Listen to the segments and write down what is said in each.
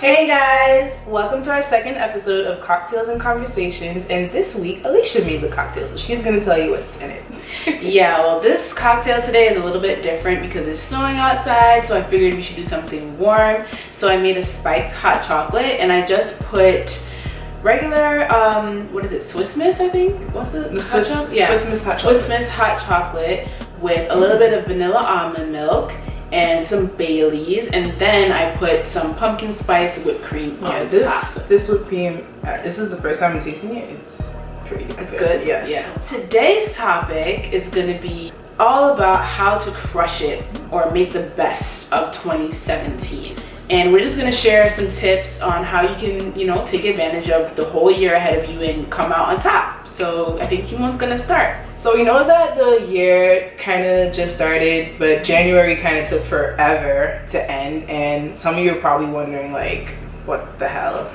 Hey guys! Welcome to our second episode of Cocktails and Conversations, and this week Alicia made the cocktail, so she's going to tell you what's in it. Yeah, well, this cocktail today is a little bit different because it's snowing outside, so I figured we should do something warm. So I made a spiked hot chocolate, and I just put regular, what is it, Swiss Miss, I think? What's the Swiss Miss hot chocolate. Swiss Miss hot chocolate with a little bit of vanilla almond milk and some Baileys, and then I put some pumpkin spice whipped cream on top. This whipped cream, this is the first time I'm tasting it. It's pretty good. It's good? Yes. Yeah. Today's topic is going to be all about how to crush it or make the best of 2017. And we're just going to share some tips on how you can, take advantage of the whole year ahead of you and come out on top. So I think KEAMONE'S going to start. So we know that the year kind of just started, but January kind of took forever to end. And some of you are probably wondering, like, what the hell?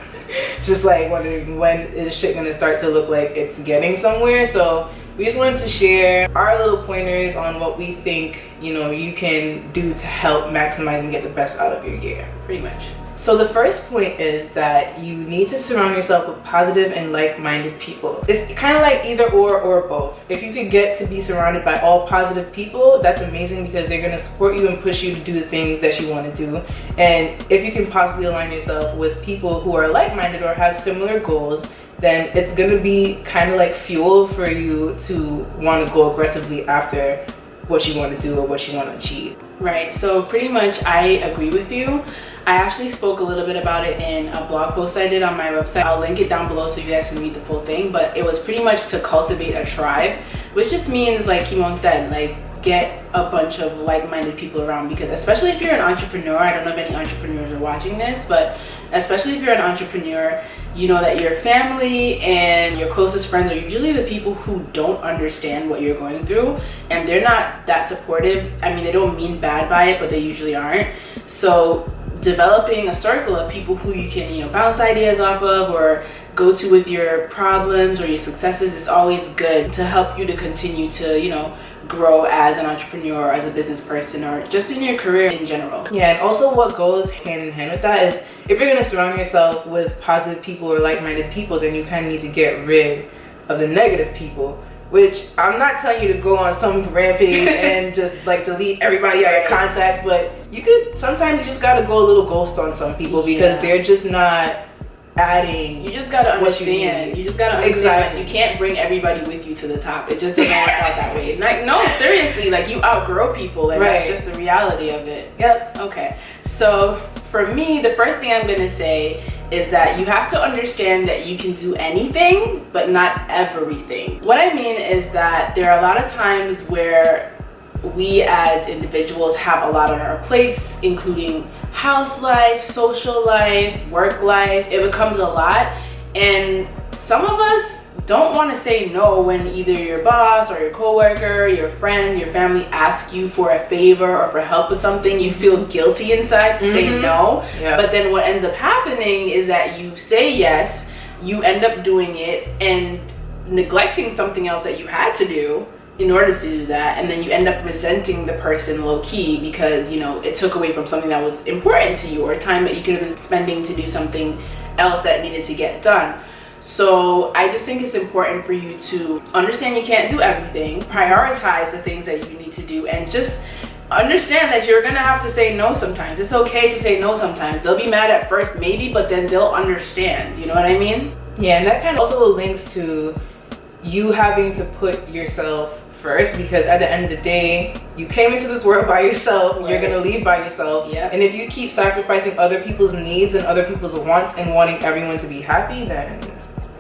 Just like wondering when is shit going to start to look like it's getting somewhere. So we just wanted to share our little pointers on what we think, you can do to help maximize and get the best out of your year. Pretty much. So the first point is that you need to surround yourself with positive and like-minded people. It's kind of like either or both. If you could get to be surrounded by all positive people, that's amazing because they're going to support you and push you to do the things that you want to do. And if you can possibly align yourself with people who are like-minded or have similar goals, then it's going to be kind of like fuel for you to want to go aggressively after what you want to do or what you want to achieve. Right, so pretty much I agree with you. I actually spoke a little bit about it in a blog post I did on my website. I'll link it down below so you guys can read the full thing, but it was pretty much to cultivate a tribe, which just means, like KEAMONE said, like get a bunch of like-minded people around, because especially if you're an entrepreneur, I don't know if any entrepreneurs are watching this, but especially if you're an entrepreneur, you know that your family and your closest friends are usually the people who don't understand what you're going through, and they're not that supportive. I mean, they don't mean bad by it, but they usually aren't. So developing a circle of people who you can, bounce ideas off of or go to with your problems or your successes is always good to help you to continue to, grow as an entrepreneur or as a business person or just in your career in general. Yeah, and also what goes hand in hand with that is if you're going to surround yourself with positive people or like-minded people, then you kind of need to get rid of the negative people, which I'm not telling you to go on some rampage and just like delete everybody out of your contacts, but sometimes you just got to go a little ghost on some people because they're just not adding. You just gotta understand. You just gotta understand. Like, you can't bring everybody with you to the top. It just doesn't work out that way. Like, no, seriously, like you outgrow people, and that's just the reality of it. Yep. Okay. So for me, the first thing I'm gonna say is that you have to understand that you can do anything, but not everything. What I mean is that there are a lot of times where we as individuals have a lot on our plates, including house life, social life, work life. It becomes a lot, and some of us don't want to say no when either your boss or your coworker, your friend, your family asks you for a favor or for help with something. You feel guilty inside to say no, but then what ends up happening is that you say yes, you end up doing it and neglecting something else that you had to do in order to do that, and then you end up resenting the person low-key because it took away from something that was important to you or time that you could have been spending to do something else that needed to get done. So I just think it's important for you to understand you can't do everything, prioritize the things that you need to do, and just understand that you're gonna have to say no sometimes. It's okay to say no sometimes. They'll be mad at first maybe, but then they'll understand. You know what I mean? Yeah, and that kind of also links to you having to put yourself first, because at the end of the day, you came into this world by yourself, you're gonna leave by yourself, and if you keep sacrificing other people's needs and other people's wants and wanting everyone to be happy, then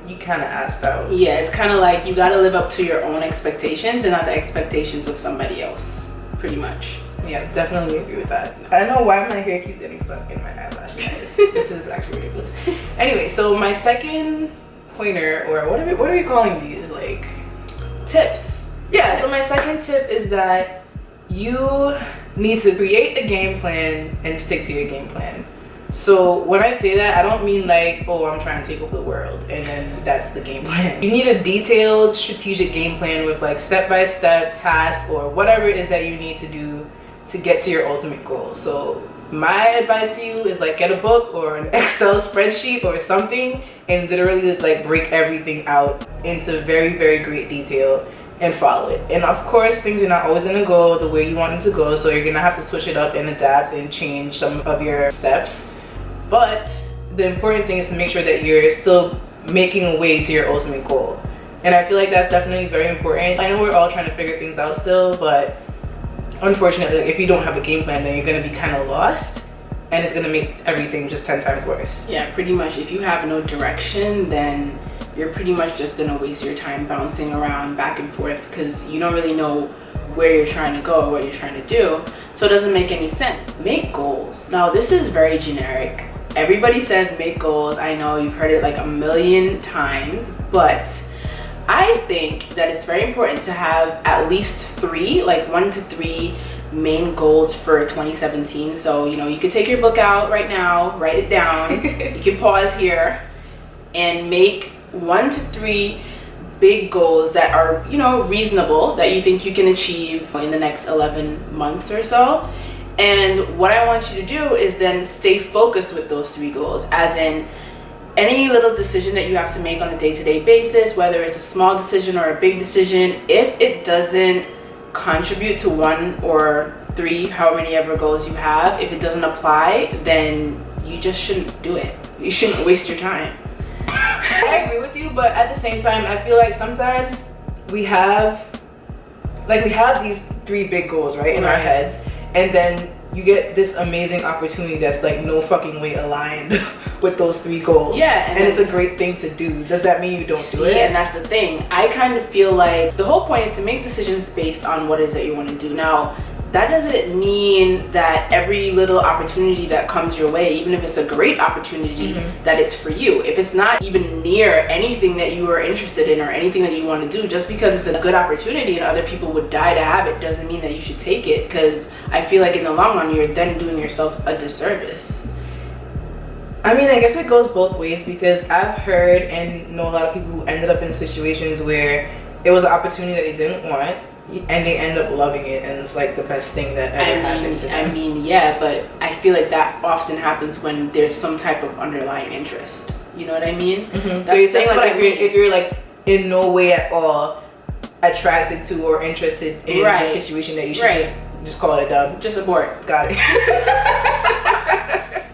you kind of assed out. Yeah, it's kind of like you gotta live up to your own expectations and not the expectations of somebody else, pretty much. Yeah, definitely agree with that. I don't know why my hair keeps getting stuck in my eyelash, guys. This is actually ridiculous. Anyway, so my second pointer, or what are we calling these, like tips? Yeah, so my second tip is that you need to create a game plan and stick to your game plan. So when I say that, I don't mean like, oh, I'm trying to take over the world and then that's the game plan. You need a detailed strategic game plan with like step-by-step tasks or whatever it is that you need to do to get to your ultimate goal. So my advice to you is like get a book or an Excel spreadsheet or something and literally like break everything out into very, very great detail and follow it. And of course, things are not always gonna go the way you want them to go, so you're gonna have to switch it up and adapt and change some of your steps. But the important thing is to make sure that you're still making a way to your ultimate goal. And I feel like that's definitely very important. I know we're all trying to figure things out still, but unfortunately, if you don't have a game plan, then you're gonna be kind of lost, and it's gonna make everything just 10 times worse. Yeah, pretty much. If you have no direction, then you're pretty much just gonna waste your time bouncing around back and forth because you don't really know where you're trying to go or what you're trying to do. So it doesn't make any sense. Make goals. Now, this is very generic. Everybody says make goals. I know you've heard it like a million times, but I think that it's very important to have at least 3, like 1 to 3 main goals for 2017. So, you know, you could take your book out right now, write it down. You can pause here and make 1 to 3 big goals that are, you know, reasonable, that you think you can achieve in the next 11 months or so. And what I want you to do is then stay focused with those 3 goals, as in any little decision that you have to make on a day-to-day basis, whether it's a small decision or a big decision, if it doesn't contribute to 1 or 3, however many ever goals you have, if it doesn't apply, then you just shouldn't do it. You shouldn't waste your time. I agree with you, but at the same time, I feel like sometimes we have these 3 big goals, right, in our heads, and then you get this amazing opportunity that's like no fucking way aligned with those 3 goals. Yeah, and it's a great thing to do. Does that mean you don't do it? And that's the thing. I kind of feel like the whole point is to make decisions based on what it is that you want to do. Now, that doesn't mean that every little opportunity that comes your way, even if it's a great opportunity, that it's for you. If it's not even near anything that you are interested in or anything that you want to do, just because it's a good opportunity and other people would die to have it doesn't mean that you should take it, because I feel like in the long run you're then doing yourself a disservice. I mean, I guess it goes both ways, because I've heard and know a lot of people who ended up in situations where it was an opportunity that they didn't want, and they end up loving it, and it's like the best thing that ever happened to them. I mean, yeah, but I feel like that often happens when there's some type of underlying interest. You know what I mean? So you're saying like if you're like in no way at all attracted to or interested in the situation, that you should just call it a dub. Just abort. Got it.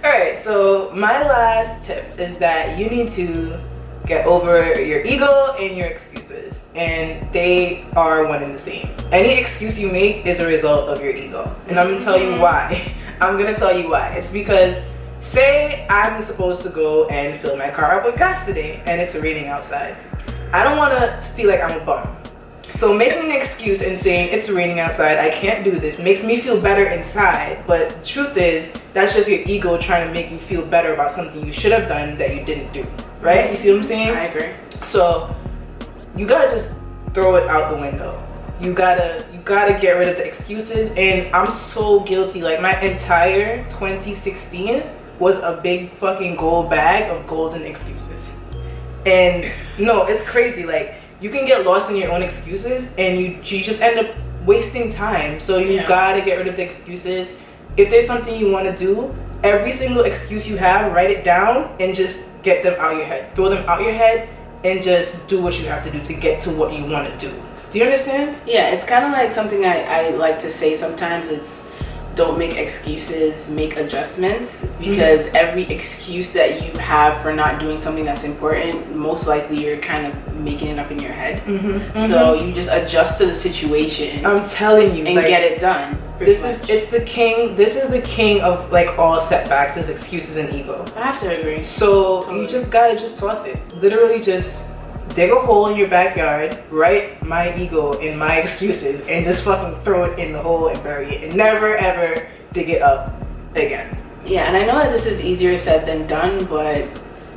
Alright, so my last tip is that you need to get over your ego and your excuses, and they are one and the same. Any excuse you make is a result of your ego, and I'm gonna tell you why. I'm gonna tell you why. It's because, say I'm supposed to go and fill my car up with gas today and it's raining outside. I don't want to feel like I'm a bum. So making an excuse and saying it's raining outside, I can't do this, makes me feel better inside, but the truth is that's just your ego trying to make you feel better about something you should have done that you didn't do. Right? You see what I'm saying? I agree. So you gotta just throw it out the window. You gotta get rid of the excuses. And I'm so guilty. Like, my entire 2016 was a big fucking gold bag of golden excuses. And no, it's crazy. Like, you can get lost in your own excuses and you just end up wasting time. So you gotta get rid of the excuses. If there's something you want to do, every single excuse you have, write it down and just get them out your head. Throw them out your head and just do what you have to do to get to what you want to do. Do you understand? Yeah, it's kind of like something I like to say sometimes. It's don't make excuses, make adjustments, because every excuse that you have for not doing something that's important, most likely you're kind of making it up in your head. So you just adjust to the situation. I'm telling you, and like, get it done. This is the king of like all setbacks is excuses and ego. I have to agree. So totally. You just gotta just toss it. Literally just dig a hole in your backyard, write my ego and my excuses, and just fucking throw it in the hole and bury it, and never ever dig it up again. Yeah, and I know that this is easier said than done, but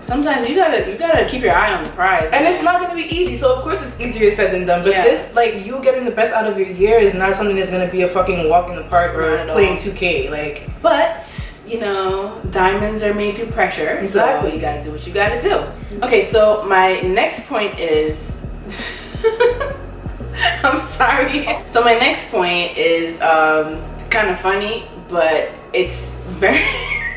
sometimes you gotta keep your eye on the prize. And it's not gonna be easy, so of course it's easier said than done. But this, like, you getting the best out of your year is not something that's gonna be a fucking walk in the park or playing 2K. Like, but you know, diamonds are made through pressure. Exactly. So you gotta do what you gotta do. Okay, so my next point is I'm sorry. So my next point is kind of funny, but it's very.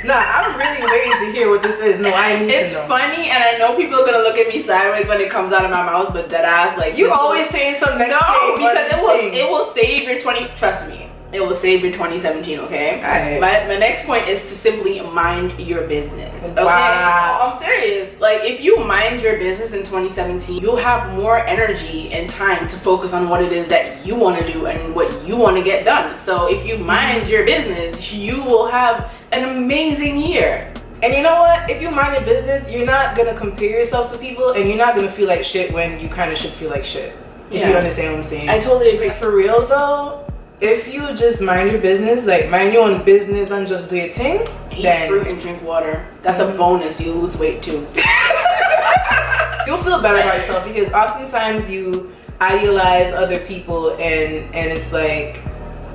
Nah, I'm really waiting to hear what this is. No, I need It's to know. funny, and I know people are gonna look at me sideways when it comes out of my mouth, but dead ass, like You always saying some next thing. because it will save your 20. Trust me, it will save your 2017. Okay. Alright. My next point is to simply mind your business. Okay. Wow. I'm serious. Like if you mind your business in 2017, you'll have more energy and time to focus on what it is that you want to do and what you want to get done. So if you mind your business, you will have an amazing year. And you know what? If you mind your business, you're not gonna compare yourself to people, and you're not gonna feel like shit when you kind of should feel like shit. If you understand what I'm saying. I totally agree. Like, for real though, if you just mind your business, like mind your own business and just do your thing, Eat then fruit and drink water. That's a bonus. You lose weight too. you'll feel better about yourself, because oftentimes you idealize other people and it's like,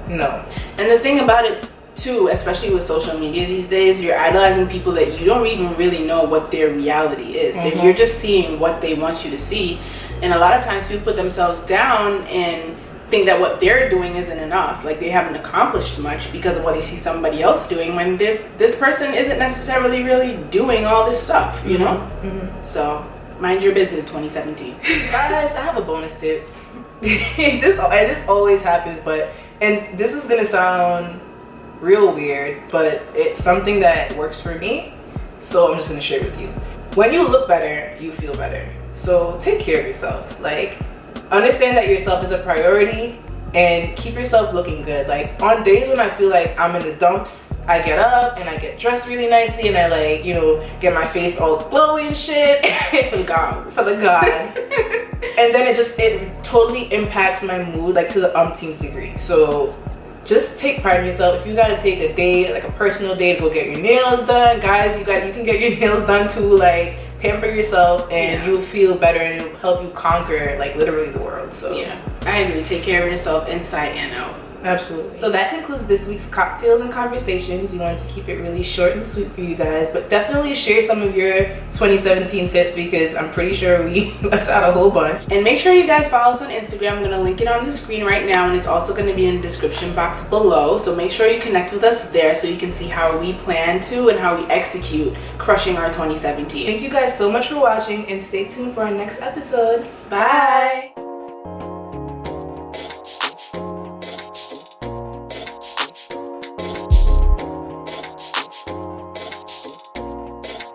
no. And the thing about it too, especially with social media these days, you're idolizing people that you don't even really know what their reality is. You're just seeing what they want you to see, and a lot of times people put themselves down and think that what they're doing isn't enough, like they haven't accomplished much because of what they see somebody else doing, when this person isn't necessarily really doing all this stuff, you know. So mind your business 2017. Guys, I have a bonus tip. this always happens, and this is gonna sound real weird, but it's something that works for me, so I'm just gonna share it with you. When you look better, you feel better. So take care of yourself. Like, understand that yourself is a priority, and keep yourself looking good. Like, on days when I feel like I'm in the dumps, I get up and I get dressed really nicely, and I, like, you know, get my face all glowy and shit For the gods. And then it totally impacts my mood, like, to the umpteenth degree. So just take pride in yourself. If you gotta take a day, like a personal day, to go get your nails done, guys, you can get your nails done too. Like, pamper yourself, and you'll feel better, and it'll help you conquer, like, literally the world. So yeah, I agree. Take care of yourself inside and out. Absolutely. So that concludes this week's Cocktails and Conversations. We wanted to keep it really short and sweet for you guys, but definitely share some of your 2017 tips, because I'm pretty sure we left out a whole bunch. And make sure you guys follow us on Instagram. I'm going to link it on the screen right now, and it's also going to be in the description box below. So make sure you connect with us there so you can see how we plan to and how we execute crushing our 2017. Thank you guys so much for watching, and stay tuned for our next episode. Bye!